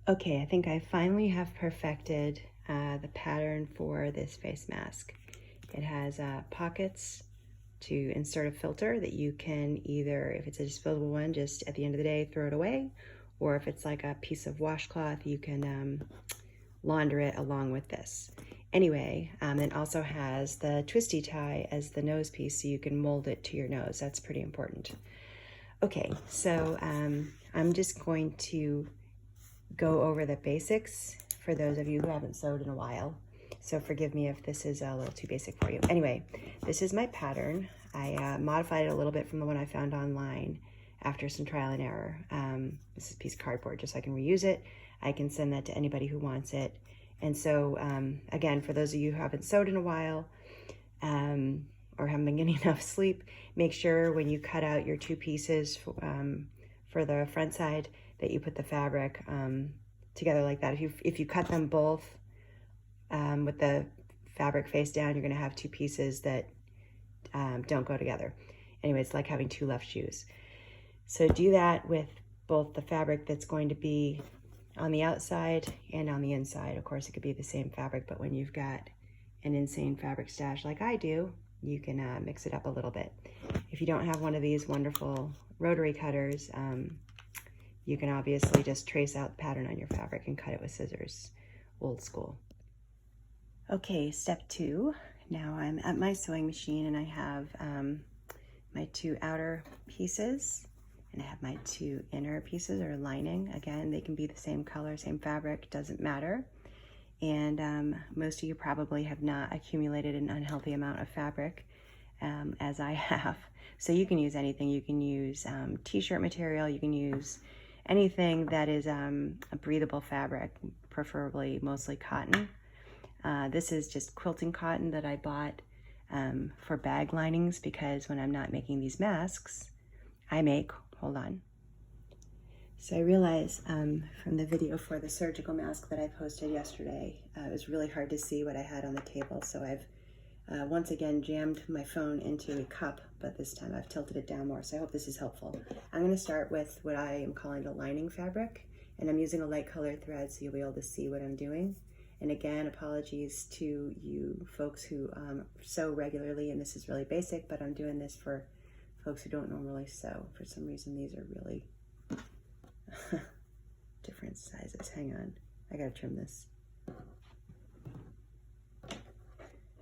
Okay, I think I finally have perfected the pattern for this face mask. It has pockets to insert a filter that you can either, if it's a disposable one, just at the end of the day throw it away, or if it's like a piece of washcloth, you can launder it along with this. Anyway, it also has the twisty tie as the nose piece, so you can mold it to your nose. That's pretty important. Okay, so I'm just going to go over the basics for those of you who haven't sewed in a while. So forgive me if this is a little too basic for you. Anyway, this is my pattern. I modified it a little bit from the one I found online after some trial and error. This is a piece of cardboard, just so I can reuse it. I can send that to anybody who wants it. And so, again, for those of you who haven't sewed in a while, or haven't been getting enough sleep, make sure when you cut out your two pieces for the front side that you put the fabric together like that. If you cut them both with the fabric face down, you're gonna have two pieces that don't go together. Anyway, it's like having two left shoes. So do that with both the fabric that's going to be on the outside and on the inside. Of course, it could be the same fabric, but when you've got an insane fabric stash like I do, you can mix it up a little bit. If you don't have one of these wonderful rotary cutters, you can obviously just trace out the pattern on your fabric and cut it with scissors, old school. Okay, step 2. Now I'm at my sewing machine and I have my two outer pieces and I have my two inner pieces or lining. Again, they can be the same color, same fabric, doesn't matter. And most of you probably have not accumulated an unhealthy amount of fabric as I have. So you can use anything. You can use t-shirt material, you can use anything that is a breathable fabric, preferably mostly cotton. This is just quilting cotton that I bought for bag linings, because when I'm not making these masks, I make, hold on. So I realized from the video for the surgical mask that I posted yesterday, it was really hard to see what I had on the table. So I've once again jammed my phone into a cup, but this time I've tilted it down more. So I hope this is helpful. I'm going to start with what I am calling the lining fabric, and I'm using a light colored thread so you'll be able to see what I'm doing. And again, apologies to you folks who sew regularly, and this is really basic, but I'm doing this for folks who don't normally sew. For some reason, these are really different sizes. Hang on, I gotta trim this. I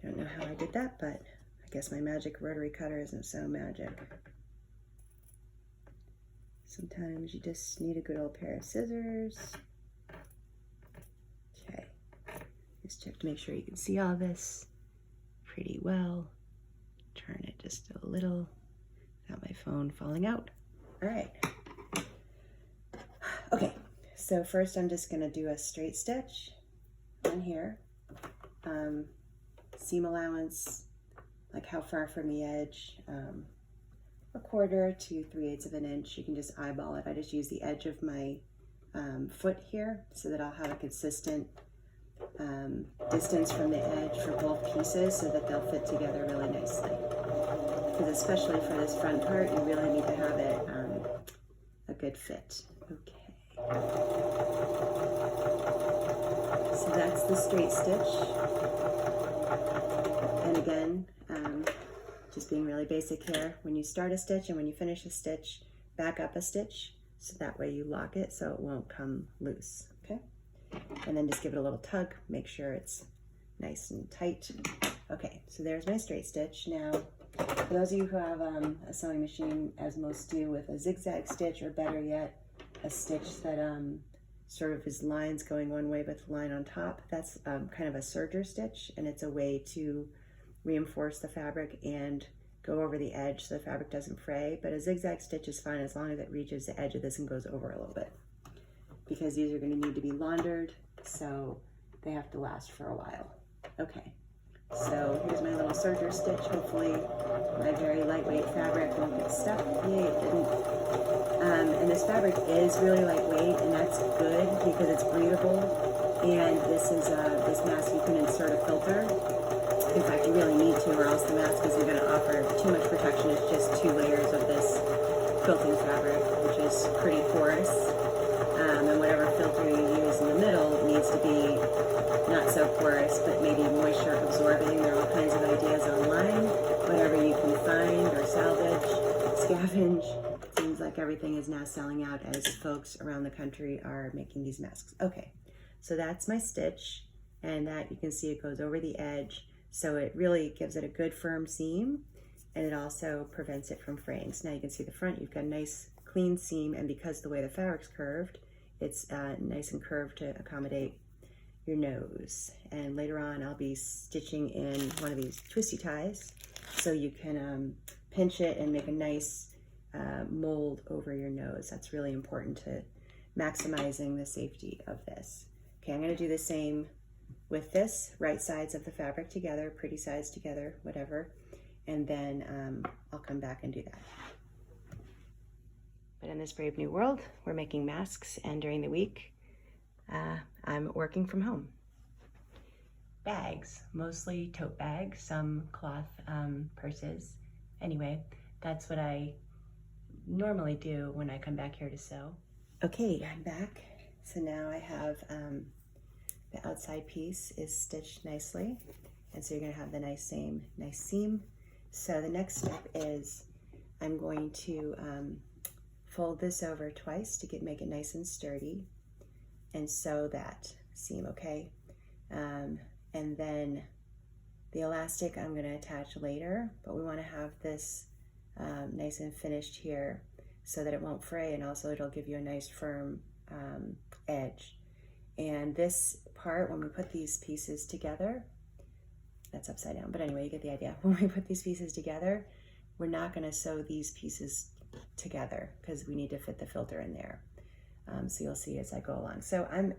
don't know how I did that, but I guess my magic rotary cutter isn't so magic. Sometimes you just need a good old pair of scissors. Okay, just check to make sure you can see all this pretty well. Turn it just a little without my phone falling out. All right. Okay, so first I'm just gonna do a straight stitch on here. Seam allowance, like how far from the edge, 1/4 to 3/8 of an inch. You can just eyeball it. I just use the edge of my foot here so that I'll have a consistent distance from the edge for both pieces so that they'll fit together really nicely. Because especially for this front part, you really need to have it a good fit. Okay. So that's the straight stitch. And again, just being really basic here, when you start a stitch and when you finish a stitch, back up a stitch so that way you lock it so it won't come loose, okay? And then just give it a little tug, make sure it's nice and tight. Okay, so there's my straight stitch. Now, for those of you who have a sewing machine, as most do, with a zigzag stitch, or better yet, a stitch that sort of is lines going one way but the line on top, that's kind of a serger stitch, and it's a way to reinforce the fabric and go over the edge so the fabric doesn't fray. But a zigzag stitch is fine as long as it reaches the edge of this and goes over a little bit, because these are going to need to be laundered, so they have to last for a while. Okay, so here's my little serger stitch. Hopefully my very lightweight fabric won't get stuck. Yay, it didn't. And this fabric is really lightweight, and that's good because it's breathable. And this is this mask you can insert a filter. In fact, you really need to, or else the mask isn't going to offer too much protection. It's just 2 layers of this quilting fabric, which is pretty porous. And whatever filter you use like everything is now selling out as folks around the country are making these masks. Okay, so that's my stitch, and that you can see it goes over the edge, so it really gives it a good firm seam, and it also prevents it from fraying. So now you can see the front, you've got a nice clean seam, and because the way the fabric's curved, it's nice and curved to accommodate your nose. And later on I'll be stitching in one of these twisty ties so you can pinch it and make a nice mold over your nose. That's really important to maximizing the safety of this. Okay, I'm going to do the same with this, right sides of the fabric together, pretty sides together, whatever, and then I'll come back and do that. But in this brave new world, we're making masks, and during the week, I'm working from home. Bags, mostly tote bags, some cloth purses. Anyway, that's what I normally do when I come back here to sew. Okay, I'm back. So now I have the outside piece is stitched nicely, and so you're going to have the nice seam. So the next step is I'm going to fold this over twice to make it nice and sturdy, and sew that seam, okay? And then the elastic I'm going to attach later, but we want to have this nice and finished here so that it won't fray, and also it'll give you a nice firm edge. And this part, when we put these pieces together, that's upside down, but anyway, you get the idea. When we put these pieces together, we're not going to sew these pieces together because we need to fit the filter in there. So you'll see as I go along. So I'm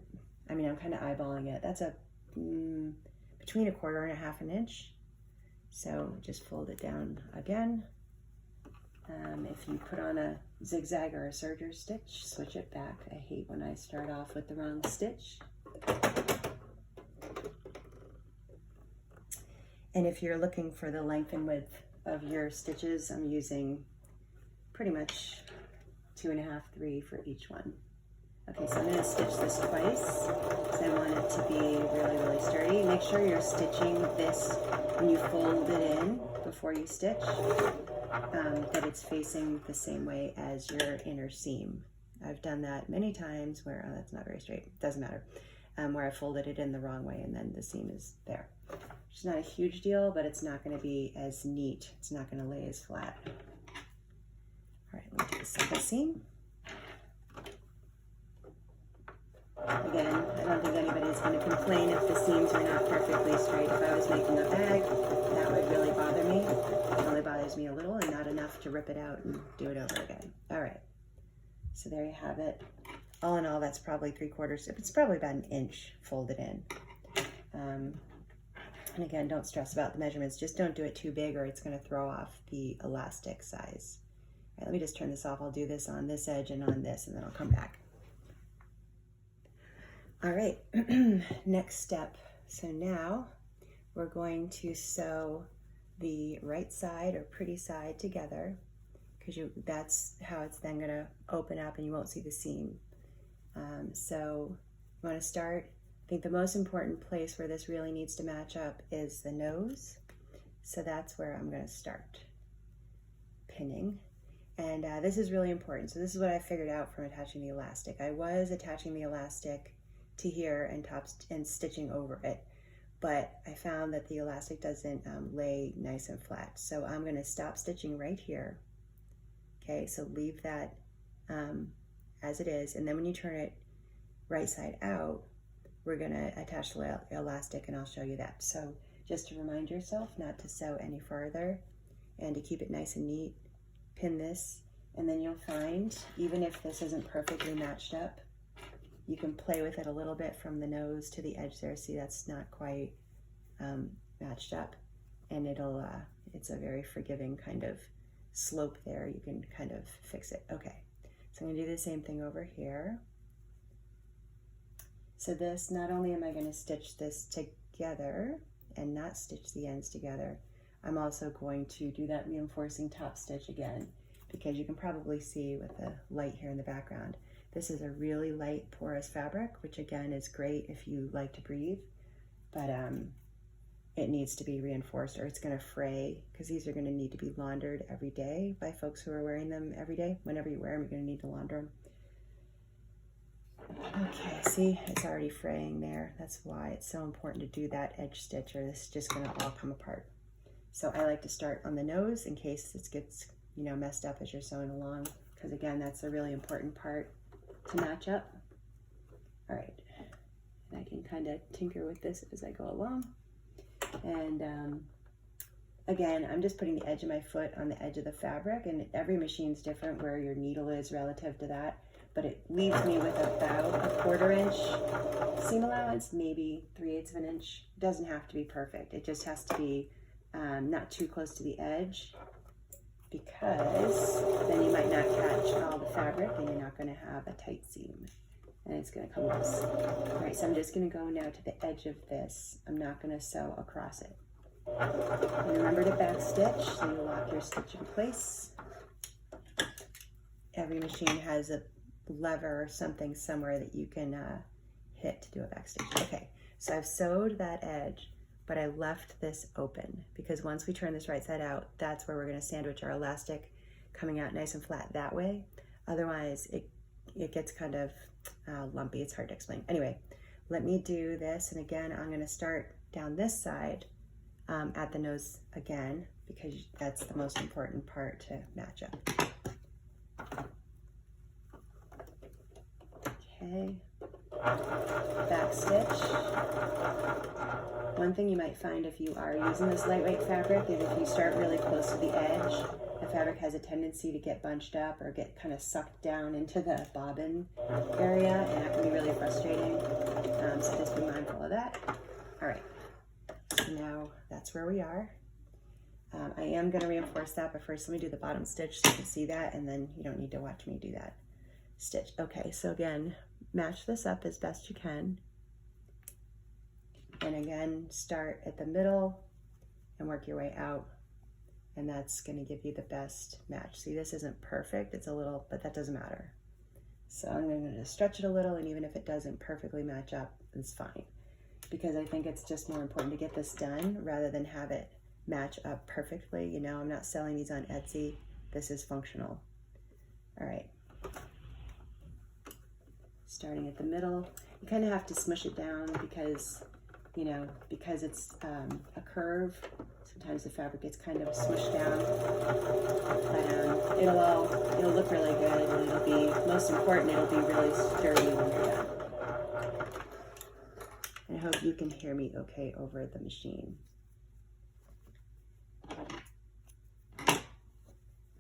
kind of eyeballing it. That's between 1/4 and 1/2 inch. So just fold it down again. If you put on a zigzag or a serger stitch, switch it back. I hate when I start off with the wrong stitch. And if you're looking for the length and width of your stitches, I'm using pretty much 2.5, 3 for each one. Okay, so I'm going to stitch this twice because I want it to be really, really sturdy. Make sure you're stitching this when you fold it in before you stitch, that it's facing the same way as your inner seam. I've done that many times where, oh, that's not very straight, doesn't matter, where I folded it in the wrong way and then the seam is there. Which is not a huge deal, but it's not going to be as neat. It's not going to lay as flat. All right, let me do the second seam. Again, I don't think anybody's going to complain if the seams are not perfectly straight. If I was making a bag, that would really bother me. It only bothers me a little and not enough to rip it out and do it over again. All right, so there you have it. All in all, that's probably 3/4. It's probably about 1 inch folded in. And again, don't stress about the measurements. Just don't do it too big or it's going to throw off the elastic size. All right, let me just turn this off. I'll do this on this edge and on this, and then I'll come back. All right, next step. So now we're going to sew the right side or pretty side together, because that's how it's then going to open up and you won't see the seam. So you want to start, I think the most important place where this really needs to match up is the nose. So that's where I'm going to start pinning. And this is really important. So this is what I figured out from attaching the elastic. I was attaching the elastic to here and stitching over it, but I found that the elastic doesn't lay nice and flat. So I'm going to stop stitching right here. Okay, so leave that as it is, and then when you turn it right side out, we're going to attach the elastic, and I'll show you that. So just to remind yourself not to sew any further and to keep it nice and neat, pin this, and then you'll find, even if this isn't perfectly matched up, you can play with it a little bit from the nose to the edge there. See, that's not quite matched up, and it's a very forgiving kind of slope there. You can kind of fix it. Okay, so I'm gonna do the same thing over here. So this, not only am I gonna stitch this together and not stitch the ends together, I'm also going to do that reinforcing top stitch again, because you can probably see with the light here in the background, this is a really light porous fabric, which again is great if you like to breathe, but it needs to be reinforced or it's going to fray, because these are going to need to be laundered every day by folks who are wearing them every day. Whenever you wear them, you're going to need to launder them. Okay, see, it's already fraying there. That's why it's so important to do that edge stitch, or this is just going to all come apart. So I like to start on the nose in case this gets, you know, messed up as you're sewing along, because again, that's a really important part to match up. All right, and I can kind of tinker with this as I go along. And again, I'm just putting the edge of my foot on the edge of the fabric, and every machine's different where your needle is relative to that, but it leaves me with about a 1/4 inch seam allowance, maybe 3/8 of an inch. It doesn't have to be perfect. It just has to be not too close to the edge, because then you might not catch all the fabric and you're not going to have a tight seam and it's going to come loose. All right, so I'm just going to go now to the edge of this. I'm not going to sew across it. And remember to back stitch so you lock your stitch in place. Every machine has a lever or something somewhere that you can hit to do a back stitch. Okay, so I've sewed that edge, but I left this open because once we turn this right side out, that's where we're going to sandwich our elastic, coming out nice and flat that way. Otherwise, it gets kind of lumpy. It's hard to explain. Anyway, let me do this, and again, I'm going to start down this side at the nose again, because that's the most important part to match up. Okay, back stitch. One thing you might find if you are using this lightweight fabric is if you start really close to the edge, the fabric has a tendency to get bunched up or get kind of sucked down into the bobbin area, and that can be really frustrating. So just be mindful of that. All right, so now that's where we are. I am going to reinforce that, but first let me do the bottom stitch so you can see that, and then you don't need to watch me do that stitch. Okay, so again, match this up as best you can. And again, start at the middle and work your way out. And that's going to give you the best match. See, this isn't perfect. It's a little, but that doesn't matter. So I'm going to stretch it a little, and even if it doesn't perfectly match up, it's fine. Because I think it's just more important to get this done rather than have it match up perfectly. You know, I'm not selling these on Etsy. This is functional. All right. Starting at the middle. You kind of have to smush it down because, you know, because it's a curve, sometimes the fabric gets kind of smushed down, but it'll look really good, and it'll be, most important, it'll be really sturdy when you're done. And I hope you can hear me okay over the machine.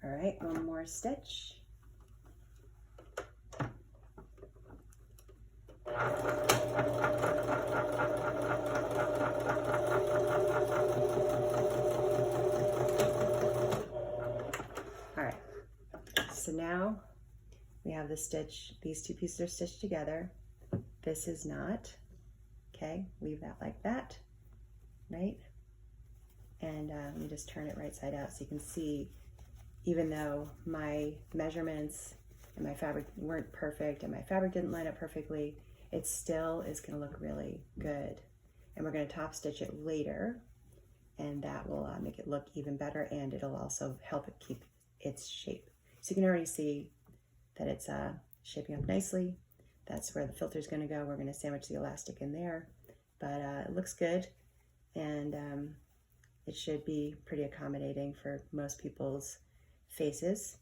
All right, one more stitch. So now we have the stitch, these two pieces are stitched together. This is not, okay, leave that like that, right? And let me just turn it right side out so you can see, even though my measurements and my fabric weren't perfect and my fabric didn't line up perfectly, it still is gonna look really good. And we're gonna top stitch it later, and that will make it look even better, and it'll also help it keep its shape. So you can already see that it's shaping up nicely. That's where the filter is going to go. We're going to sandwich the elastic in there, but it looks good, and it should be pretty accommodating for most people's faces.